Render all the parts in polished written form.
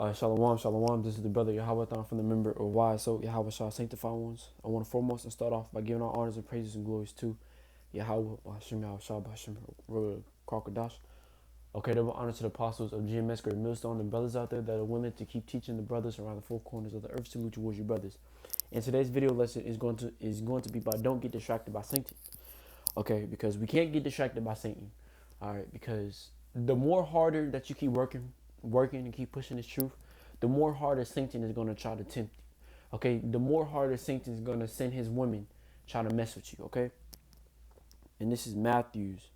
Shalom, shalom. This is the brother Yahweh from the member of Why So Yahweh Shah Sanctified Ones. I want to foremost and start off by giving all honors and praises and glories to Yahweh, Hashem Yahweh Shah, Hashem Krokadash. Okay, double honor to the apostles of GMS Great Millstone and brothers out there that are willing to keep teaching the brothers around the four corners of the earth. Salute towards your brothers. And today's video lesson is going to be by don't get distracted by Satan. Okay, because we can't get distracted by Satan. All right, because the more harder that you keep working and keep pushing this truth, the more harder Satan is going to try to tempt you. Okay, the more harder Satan is going to send his women try to mess with you. Okay, and this is Matthew's.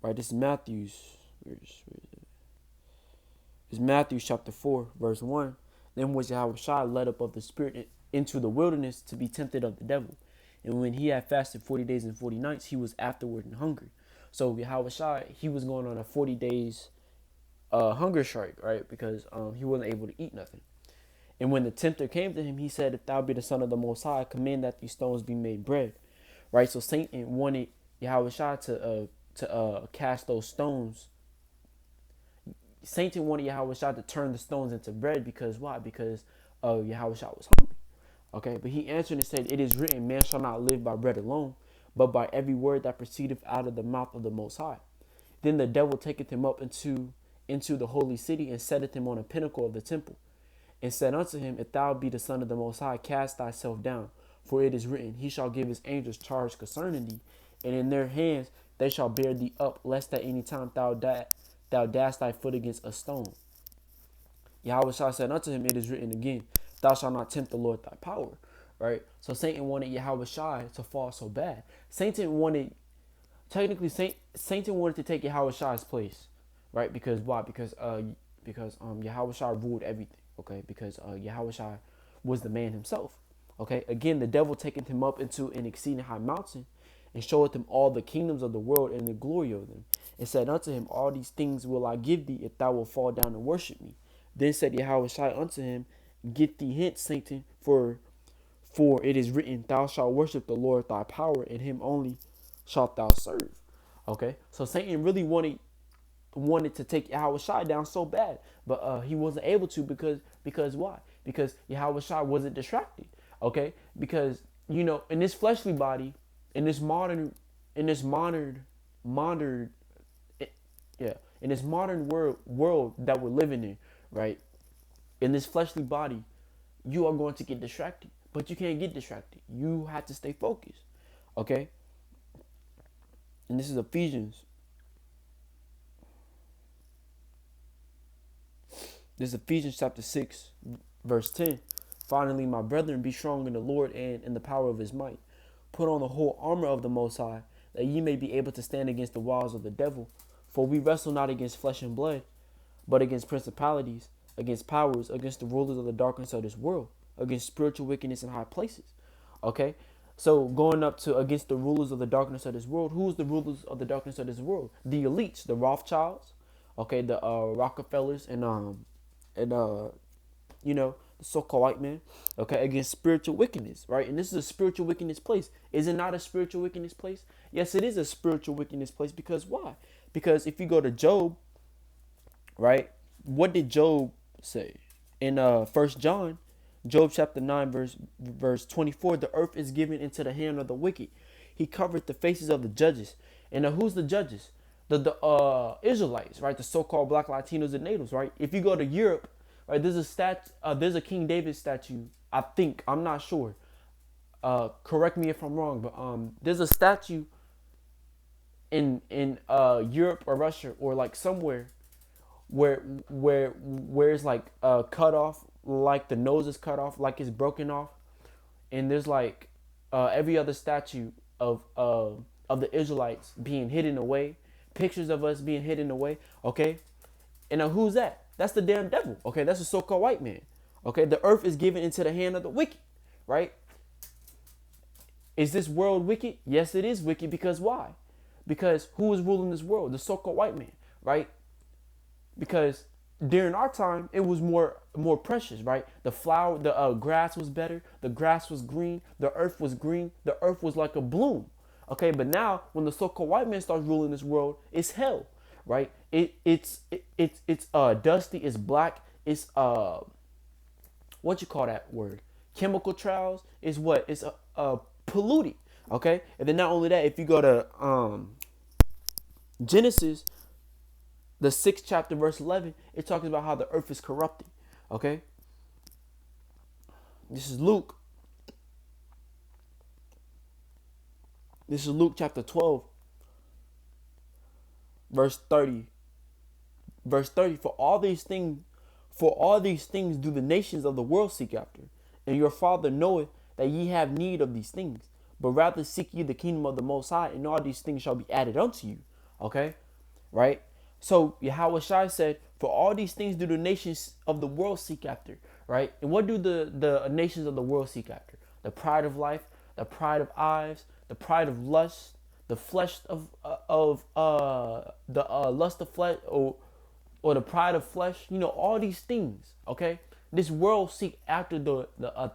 Right, this is Matthew's. It's Matthew chapter 4, verse 1. Then was Yahweh led up of the Spirit into the wilderness to be tempted of the devil. And when he had fasted 40 days and 40 nights, he was afterward and hungry. So Yahweh he was going on a 40 days hunger strike, right? Because he wasn't able to eat nothing. And when the tempter came to him, he said, "If thou be the Son of the Most High, command that these stones be made bread." Right? So Satan wanted Yahweh to cast those stones. Satan wanted Yahweh to turn the stones into bread because why? Because Yahweh was hungry. Okay, but he answered and said, "It is written, man shall not live by bread alone, but by every word that proceedeth out of the mouth of the Most High." Then the devil taketh him up into the holy city and setteth him on a pinnacle of the temple, and said unto him, "If thou be the Son of the Most High, cast thyself down, for it is written, He shall give his angels charge concerning thee, and in their hands they shall bear thee up, lest at any time thou dash thy foot against a stone." Yahweh said unto him, "It is written again, thou shalt not tempt the Lord thy power." Right? So Satan wanted Yahweh to fall so bad. Satan wanted to take Yahweh's place. Right? Because why? Because Yahweh ruled everything. Okay? Because Yahweh was the man himself. Okay? Again, the devil taketh him up into an exceeding high mountain, and showeth him all the kingdoms of the world and the glory of them, and said unto him, "All these things will I give thee, if thou wilt fall down and worship me." Then said Yahweh unto him, "Get thee hence, Satan, for it is written, Thou shalt worship the Lord thy power, and him only shalt thou serve." Okay, so Satan really wanted to take Yahweh down so bad, but he wasn't able to because why? Because Yahweh wasn't distracted. Okay, because in this fleshly body, in this modern world that we're living in, right? In this fleshly body, you are going to get distracted, but you can't get distracted. You have to stay focused. Okay? And this is Ephesians. This is Ephesians chapter 6, verse 10. "Finally, my brethren, be strong in the Lord and in the power of his might. Put on the whole armor of the Most High, that ye may be able to stand against the wiles of the devil. For we wrestle not against flesh and blood, but against principalities, against powers, against the rulers of the darkness of this world, against spiritual wickedness in high places." Okay? So going up to against the rulers of the darkness of this world. Who's the rulers of the darkness of this world? The elites, the Rothschilds, okay, the Rockefellers, and the so-called white man, okay, against spiritual wickedness, right? And this is a spiritual wickedness place. Is it not a spiritual wickedness place? Yes, it is a spiritual wickedness place. Because why? Because if you go to Job, right, what did Job say in 1 John, Job chapter 9, verse 24? "The earth is given into the hand of the wicked. He covered the faces of the judges." And who's the judges? The Israelites, right? The so-called black Latinos and natives, right? If you go to Europe, right, there's a King David statue. I think, I'm not sure. Correct me if I'm wrong, but there's a statue in Europe or Russia or like somewhere where it's like cut off, like the nose is cut off, like it's broken off, and there's like every other statue of the Israelites being hidden away, pictures of us being hidden away. Okay, and who's that? That's the damn devil. Okay, that's a so-called white man. Okay, the earth is given into the hand of the wicked, right? Is this world wicked? Yes, it is wicked. Because why? Because who is ruling this world? The so-called white man, right? Because during our time, it was more precious, right? The grass was better. The grass was green. The earth was green. The earth was like a bloom. Okay, but now when the so-called white man starts ruling this world, it's hell, right? It's dusty. It's black. it's what you call that word? Chemical trials is what? It's polluted. Okay, and then not only that, if you go to Genesis, the 6th chapter, verse 11, it talks about how the earth is corrupted. Okay, this is Luke. This is Luke chapter 12, verse 30. Verse 30, for all these things do the nations of the world seek after, and your Father knoweth that ye have need of these things. But rather seek ye the kingdom of the Most High, and all these things shall be added unto you. Okay, right? So Yahweh Shai said, for all these things do the nations of the world seek after, right? And what do the nations of the world seek after? The pride of life, the pride of eyes, the pride of lust, the flesh of the lust of flesh, or the pride of flesh, all these things, okay? This world seek after the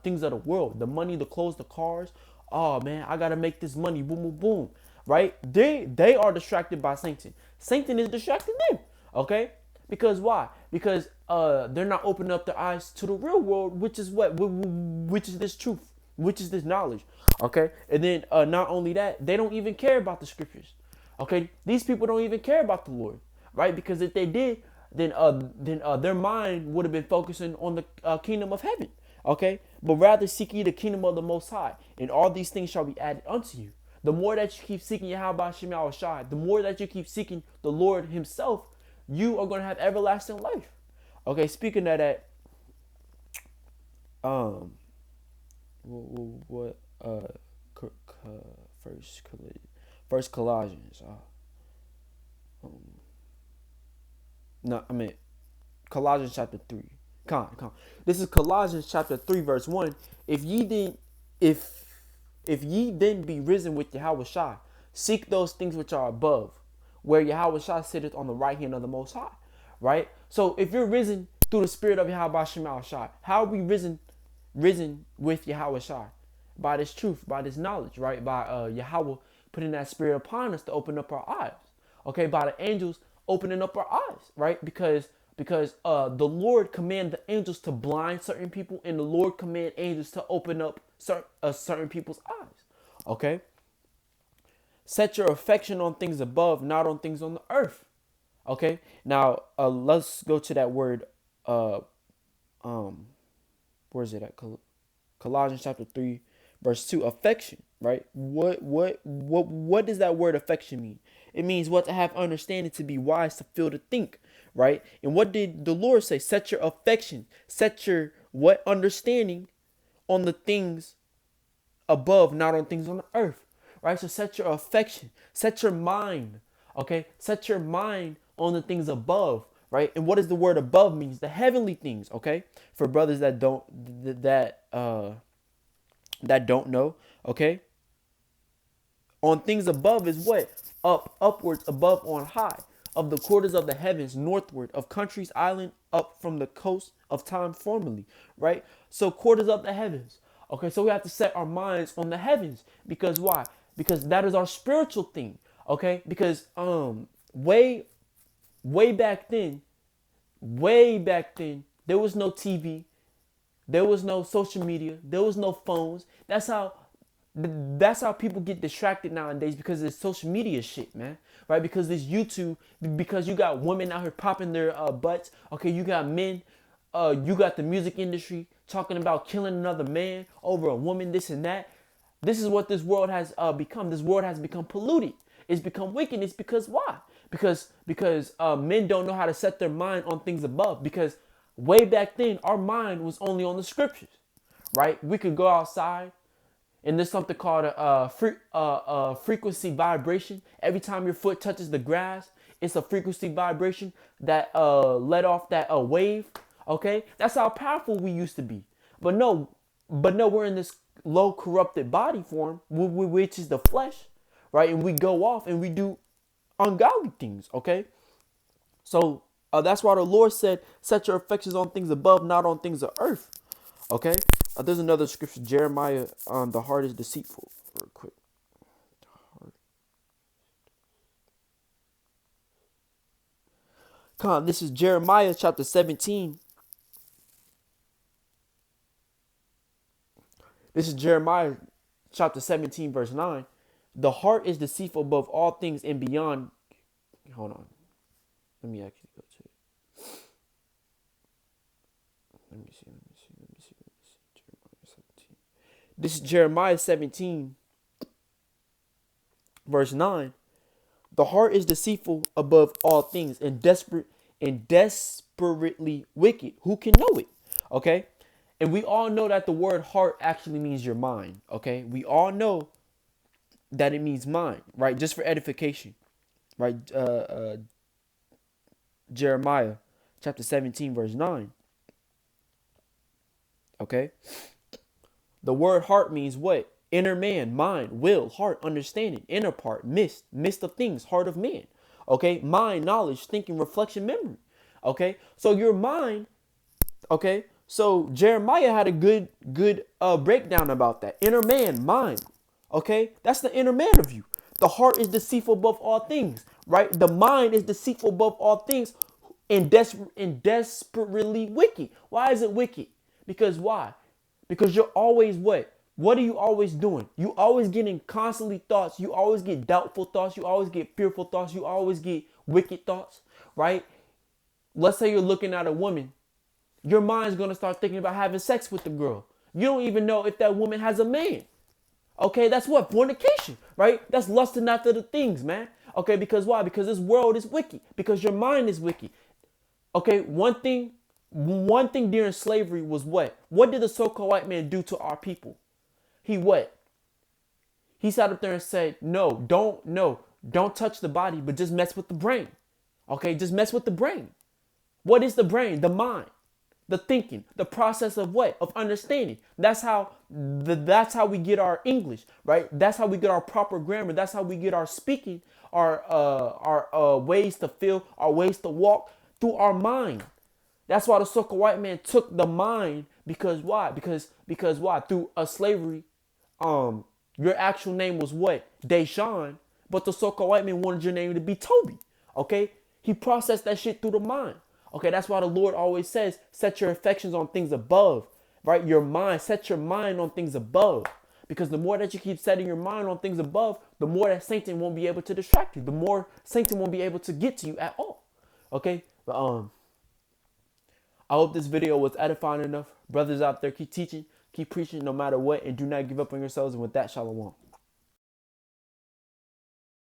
things of the world, the money, the clothes, the cars. Oh man, I gotta make this money, boom, boom, boom, right? They are distracted by Satan. Satan is distracting them, okay? Because why? Because they're not opening up their eyes to the real world, which is what? Which is this truth, which is this knowledge, okay? And then not only that, they don't even care about the scriptures, okay? These people don't even care about the Lord, right? Because if they did, then their mind would have been focusing on the kingdom of heaven, okay? But rather seek ye the kingdom of the Most High, and all these things shall be added unto you. The more that you keep seeking Yahweh Shem Yahweh Shai, the more that you keep seeking the Lord Himself, you are going to have everlasting life. Okay, speaking of that, what first Colossians, no, I mean Colossians chapter 3. Come. This is Colossians chapter 3, verse 1. If ye then be risen with Yahweh Shai, seek those things which are above, where Yahweh Shai sitteth on the right hand of the Most High. Right? So if you're risen through the spirit of Yahweh Shema Shai, how are we risen with Yahweh Shai? By this truth, by this knowledge, right? By Yahweh putting that spirit upon us to open up our eyes. Okay, by the angels opening up our eyes, right? Because the Lord command the angels to blind certain people, and the Lord command angels to open up certain people's eyes. Okay. Set your affection on things above, not on things on the earth. Okay. Now let's go to that word. Where is it at? Colossians chapter 3, verse 2. Affection. Right. What does that word affection mean? It means what? To have understanding, to be wise, to feel, to think, right? And what did the Lord say? Set your affection, set your what? Understanding on the things above, not on things on the earth, right? So set your affection, set your mind, okay? Set your mind on the things above, right? And what does the word above means? The heavenly things, okay? For brothers that don't know, okay? On things above is what? Upwards, above, on high, of the quarters of the heavens, northward, of countries, island, up from the coast of time formerly, right? So quarters of the heavens. Okay, so we have to set our minds on the heavens. Because why? Because that is our spiritual thing. Okay, because way back then, there was no TV, there was no social media, there was no phones. That's how people get distracted nowadays, because it's social media shit, man. Right? Because this YouTube, because you got women out here popping their butts. Okay, you got men, you got the music industry talking about killing another man over a woman, this and that. This is what this world has become. This world has become polluted. It's become wicked. It's because why? Because men don't know how to set their mind on things above. Because way back then, our mind was only on the scriptures, right? We could go outside, and there's something called a frequency vibration. Every time your foot touches the grass, it's a frequency vibration that let off that wave. Okay, that's how powerful we used to be. But no, we're in this low corrupted body form, which is the flesh, right? And we go off and we do ungodly things. Okay, so that's why the Lord said, "Set your affections on things above, not on things of earth." Okay. There's another scripture, Jeremiah, the heart is deceitful. Real quick. This is Jeremiah chapter 17, This is Jeremiah chapter 17, verse 9. The heart is deceitful above all things and beyond. Hold on. Let me actually go to it. Let me see. Jeremiah 17. This is Jeremiah 17, verse 9. The heart is deceitful above all things and desperately wicked. Who can know it? Okay. And we all know that the word heart actually means your mind. Okay. We all know that it means mind, right? Just for edification, right? Jeremiah chapter 17, verse 9. Okay. The word heart means what? Inner man, mind, will, heart, understanding, inner part, mist of things, heart of man. Okay. Mind, knowledge, thinking, reflection, memory. Okay. So your mind, okay. So Jeremiah had a good breakdown about that. Inner man, mind. Okay. That's the inner man of you. The heart is deceitful above all things, right? The mind is deceitful above all things and desperately wicked. Why is it wicked? Because why? Because you're always what? What are you always doing? You always getting constantly thoughts. You always get doubtful thoughts. You always get fearful thoughts. You always get wicked thoughts, right? Let's say you're looking at a woman. Your mind's going to start thinking about having sex with the girl. You don't even know if that woman has a man. Okay, that's what? Fornication, right? That's lusting after the things, man. Okay, because why? Because this world is wicked. Because your mind is wicked. Okay, one thing during slavery was what? What did the so-called white man do to our people? He what? He sat up there and said, no, don't touch the body, but just mess with the brain. Okay, just mess with the brain. What is the brain? The mind, the thinking, the process of what? Of understanding. That's how we get our English, right? That's how we get our proper grammar. That's how we get our speaking, our ways to feel, our ways to walk through our mind. That's why the so-called white man took the mind, because why? Because why? Through a slavery, your actual name was what? Deshaun, but the so-called white man wanted your name to be Toby. Okay? He processed that shit through the mind. Okay, that's why the Lord always says, set your affections on things above, right? Your mind, set your mind on things above. Because the more that you keep setting your mind on things above, the more that Satan won't be able to distract you. The more Satan won't be able to get to you at all. Okay? But I hope this video was edifying enough. Brothers out there, keep teaching, keep preaching no matter what, and do not give up on yourselves. And with that, shalom.